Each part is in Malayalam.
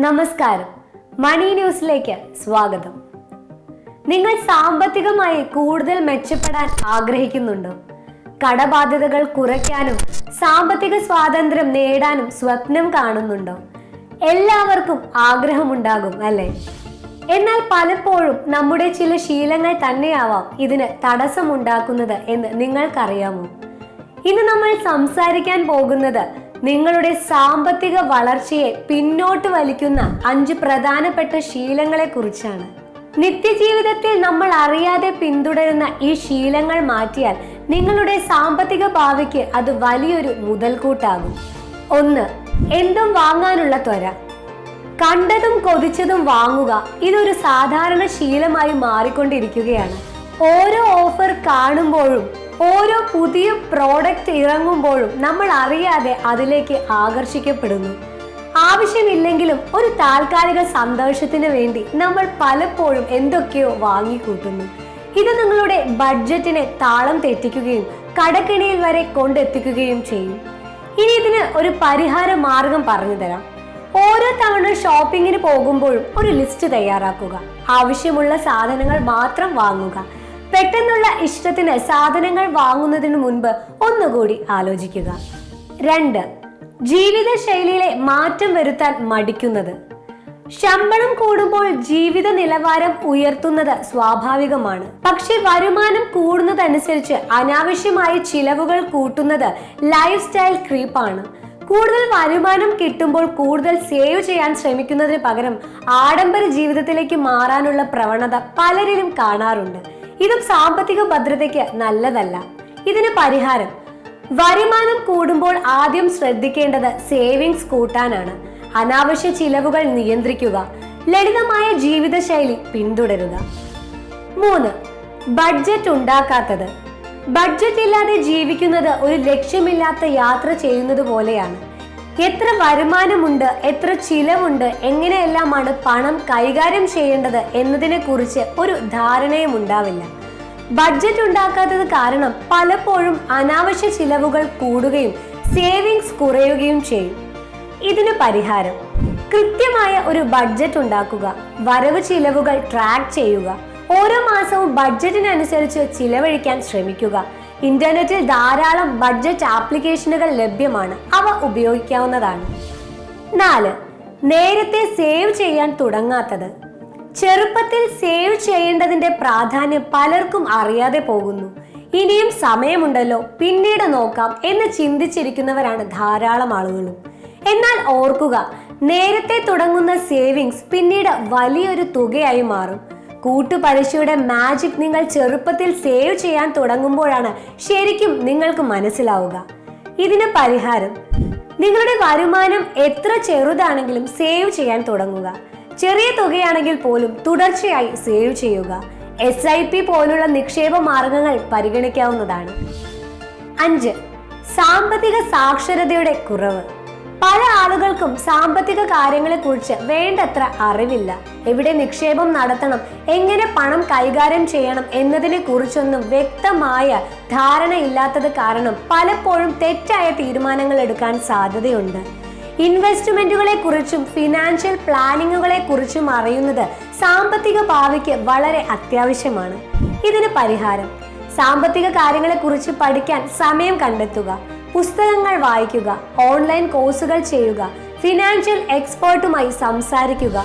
നമസ്കാരം, മണി ന്യൂസിലേക്ക് സ്വാഗതം. നിങ്ങൾ സാമ്പത്തികമായി കൂടുതൽ മെച്ചപ്പെടാൻ ആഗ്രഹിക്കുന്നുണ്ടോ? കടബാധ്യതകൾ കുറയ്ക്കാനും സാമ്പത്തിക സ്വാതന്ത്ര്യം നേടാനും സ്വപ്നം കാണുന്നുണ്ടോ? എല്ലാവർക്കും ആഗ്രഹമുണ്ടാകും അല്ലേ? എന്നാൽ പലപ്പോഴും നമ്മുടെ ചില ശീലങ്ങൾ തന്നെയാവാം ഇതിന് തടസ്സമുണ്ടാക്കുന്നത് എന്ന് നിങ്ങൾക്കറിയാമോ? ഇന്ന് നമ്മൾ സംസാരിക്കാൻ പോകുന്നത് നിങ്ങളുടെ സാമ്പത്തിക വളർച്ചയെ പിന്നോട്ട് വലിക്കുന്ന 5 പ്രധാനപ്പെട്ട ശീലങ്ങളെ കുറിച്ചാണ്. നിത്യജീവിതത്തിൽ നമ്മൾ അറിയാതെ പിന്തുടരുന്ന ഈ ശീലങ്ങൾ മാറ്റിയാൽ നിങ്ങളുടെ സാമ്പത്തിക ഭാവിക്ക് അത് വലിയൊരു മുതൽക്കൂട്ടാകും. 1. എന്തും വാങ്ങാനുള്ള ത്വര. കണ്ടതും കൊതിച്ചതും വാങ്ങുക ഇതൊരു സാധാരണ ശീലമായി മാറിക്കൊണ്ടിരിക്കുകയാണ്. ഓരോ ഓഫർ കാണുമ്പോഴും ഓരോ പുതിയ പ്രോഡക്റ്റ് ഇറങ്ങുമ്പോഴും നമ്മൾ അറിയാതെ അതിലേക്ക് ആകർഷിക്കപ്പെടുന്നു. ആവശ്യമില്ലെങ്കിലും ഒരു താൽക്കാലിക സന്തോഷത്തിന് വേണ്ടി നമ്മൾ പലപ്പോഴും എന്തൊക്കെയോ വാങ്ങിക്കൂട്ടുന്നു. ഇത് നിങ്ങളുടെ ബഡ്ജറ്റിനെ താളം തെറ്റിക്കുകയും കടക്കിണിയിൽ വരെ കൊണ്ടെത്തിക്കുകയും ചെയ്യും. ഇനി ഇതിന് ഒരു പരിഹാര മാർഗം പറഞ്ഞു തരാം. ഓരോ തവണ ഷോപ്പിങ്ങിന് പോകുമ്പോഴും ഒരു ലിസ്റ്റ് തയ്യാറാക്കുക. ആവശ്യമുള്ള സാധനങ്ങൾ മാത്രം വാങ്ങുക. പെട്ടെന്നുള്ള ഇഷ്ടത്തിന് സാധനങ്ങൾ വാങ്ങുന്നതിന് മുൻപ് ഒന്നുകൂടി ആലോചിക്കുക. 2. ജീവിതശൈലിയിലെ മാറ്റം വരുത്താൻ മടിക്കുന്നത്. ശമ്പളം കൂടുമ്പോൾ ജീവിത നിലവാരം ഉയർത്തുന്നത് സ്വാഭാവികമാണ്. പക്ഷെ വരുമാനം കൂടുന്നതനുസരിച്ച് അനാവശ്യമായി ചിലവുകൾ കൂട്ടുന്നത് ലൈഫ് സ്റ്റൈൽ ക്രീപ്പാണ്. കൂടുതൽ വരുമാനം കിട്ടുമ്പോൾ കൂടുതൽ സേവ് ചെയ്യാൻ ശ്രമിക്കുന്നതിന് പകരം ആഡംബര ജീവിതത്തിലേക്ക് മാറാനുള്ള പ്രവണത പലരിലും കാണാറുണ്ട്. ഇതും സാമ്പത്തിക ഭദ്രതയ്ക്ക് നല്ലതല്ല. ഇതിന് പരിഹാരം: വരുമാനം കൂടുമ്പോൾ ആദ്യം ശ്രദ്ധിക്കേണ്ടത് സേവിങ്സ് കൂട്ടാനാണ്. അനാവശ്യ ചിലവുകൾ നിയന്ത്രിക്കുക. ലളിതമായ ജീവിതശൈലി പിന്തുടരുക. 3. ബഡ്ജറ്റ് ഉണ്ടാക്കാത്തത്. ബഡ്ജറ്റ് ഇല്ലാതെ ജീവിക്കുന്നത് ഒരു ലക്ഷ്യമില്ലാത്ത യാത്ര ചെയ്യുന്നത് പോലെയാണ്. എത്ര വരുമാനമുണ്ട്, എത്ര ചിലവുണ്ട്, എങ്ങനെയെല്ലാമാണ് പണം കൈകാര്യം ചെയ്യേണ്ടത് എന്നതിനെ കുറിച്ച് ഒരു ധാരണയും ഉണ്ടാവില്ല. ബഡ്ജറ്റ് ഉണ്ടാക്കാത്തത് കാരണം പലപ്പോഴും അനാവശ്യ ചിലവുകൾ കൂടുകയും സേവിങ്സ് കുറയുകയും ചെയ്യും. ഇതിന് പരിഹാരം: കൃത്യമായ ഒരു ബഡ്ജറ്റ് ഉണ്ടാക്കുക. വരവ് ചിലവുകൾ ട്രാക്ക് ചെയ്യുക. ഓരോ മാസവും ബഡ്ജറ്റിനനുസരിച്ച് ചിലവഴിക്കാൻ ശ്രമിക്കുക. ഇന്റർനെറ്റിൽ ധാരാളം ബഡ്ജറ്റ് ആപ്ലിക്കേഷനുകൾ ലഭ്യമാണ്. അവ ഉപയോഗിക്കാവുന്നതാണ്. 4. നേരത്തെ സേവ് ചെയ്യാൻ തുടങ്ങാത്തത്. ചെറുപ്പത്തിൽ സേവ് ചെയ്യേണ്ടതിന്റെ പ്രാധാന്യം പലർക്കും അറിയാതെ പോകുന്നു. ഇനിയും സമയമുണ്ടല്ലോ, പിന്നീട് നോക്കാം എന്ന് ചിന്തിച്ചിരിക്കുന്നവരാണ് ധാരാളം ആളുകളും. എന്നാൽ ഓർക്കുക, നേരത്തെ തുടങ്ങുന്ന സേവിങ്സ് പിന്നീട് വലിയൊരു തുകയായി മാറും. കൂട്ടുപലിശയുടെ മാജിക് നിങ്ങൾ ചെറുപ്പത്തിൽ സേവ് ചെയ്യാൻ തുടങ്ങുമ്പോഴാണ് ശരിക്കും നിങ്ങൾക്ക് മനസ്സിലാവുക. ഇതിന് പരിഹാരം: നിങ്ങളുടെ വരുമാനം എത്ര ചെറുതാണെങ്കിലും സേവ് ചെയ്യാൻ തുടങ്ങുക. ചെറിയ തുകയാണെങ്കിൽ പോലും തുടർച്ചയായി സേവ് ചെയ്യുക. SIP പോലുള്ള നിക്ഷേപ മാർഗങ്ങൾ പരിഗണിക്കാവുന്നതാണ്. 5. സാമ്പത്തിക സാക്ഷരതയുടെ കുറവ്. പല ആളുകൾക്കും സാമ്പത്തിക കാര്യങ്ങളെ കുറിച്ച് വേണ്ടത്ര അറിവില്ല. എവിടെ നിക്ഷേപം നടത്തണം, എങ്ങനെ പണം കൈകാര്യം ചെയ്യണം എന്നതിനെ കുറിച്ചൊന്നും വ്യക്തമായ ധാരണയില്ലാത്തത് കാരണം പലപ്പോഴും തെറ്റായ തീരുമാനങ്ങൾ എടുക്കാൻ സാധ്യതയുണ്ട്. ഇൻവെസ്റ്റ്മെന്റുകളെ കുറിച്ചും ഫിനാൻഷ്യൽ പ്ലാനിങ്ങുകളെ കുറിച്ചും അറിയുന്നത് സാമ്പത്തിക ഭാവിക്ക് വളരെ അത്യാവശ്യമാണ്. ഇതിന് പരിഹാരം: സാമ്പത്തിക കാര്യങ്ങളെ കുറിച്ച് പഠിക്കാൻ സമയം കണ്ടെത്തുക. പുസ്തകങ്ങൾ വായിക്കുക. ഓൺലൈൻ കോഴ്സുകൾ ചെയ്യുക. ഫിനാൻഷ്യൽ എക്സ്പേർട്ടുമായി സംസാരിക്കുക.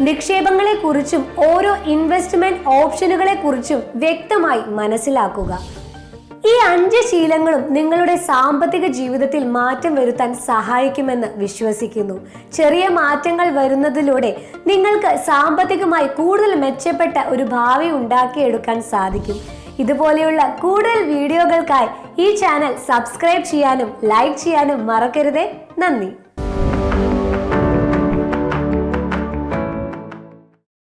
നിക്ഷേപങ്ങളെ കുറിച്ചും ഓരോ ഇൻവെസ്റ്റ്മെന്റ് ഓപ്ഷനുകളെ കുറിച്ചും വ്യക്തമായി മനസ്സിലാക്കുക. ഈ 5 ശീലങ്ങളും നിങ്ങളുടെ സാമ്പത്തിക ജീവിതത്തിൽ മാറ്റം വരുത്താൻ സഹായിക്കുമെന്ന് വിശ്വസിക്കുന്നു. ചെറിയ മാറ്റങ്ങൾ വരുന്നതിലൂടെ നിങ്ങൾക്ക് സാമ്പത്തികമായി കൂടുതൽ മെച്ചപ്പെട്ട ഒരു ഭാവി ഉണ്ടാക്കിയെടുക്കാൻ സാധിക്കും. ഇതുപോലെയുള്ള കൂടുതൽ വീഡിയോകൾക്കായി ഈ ചാനൽ സബ്സ്ക്രൈബ് ചെയ്യാനും ലൈക്ക് ചെയ്യാനും മറക്കരുതേ. നന്ദി.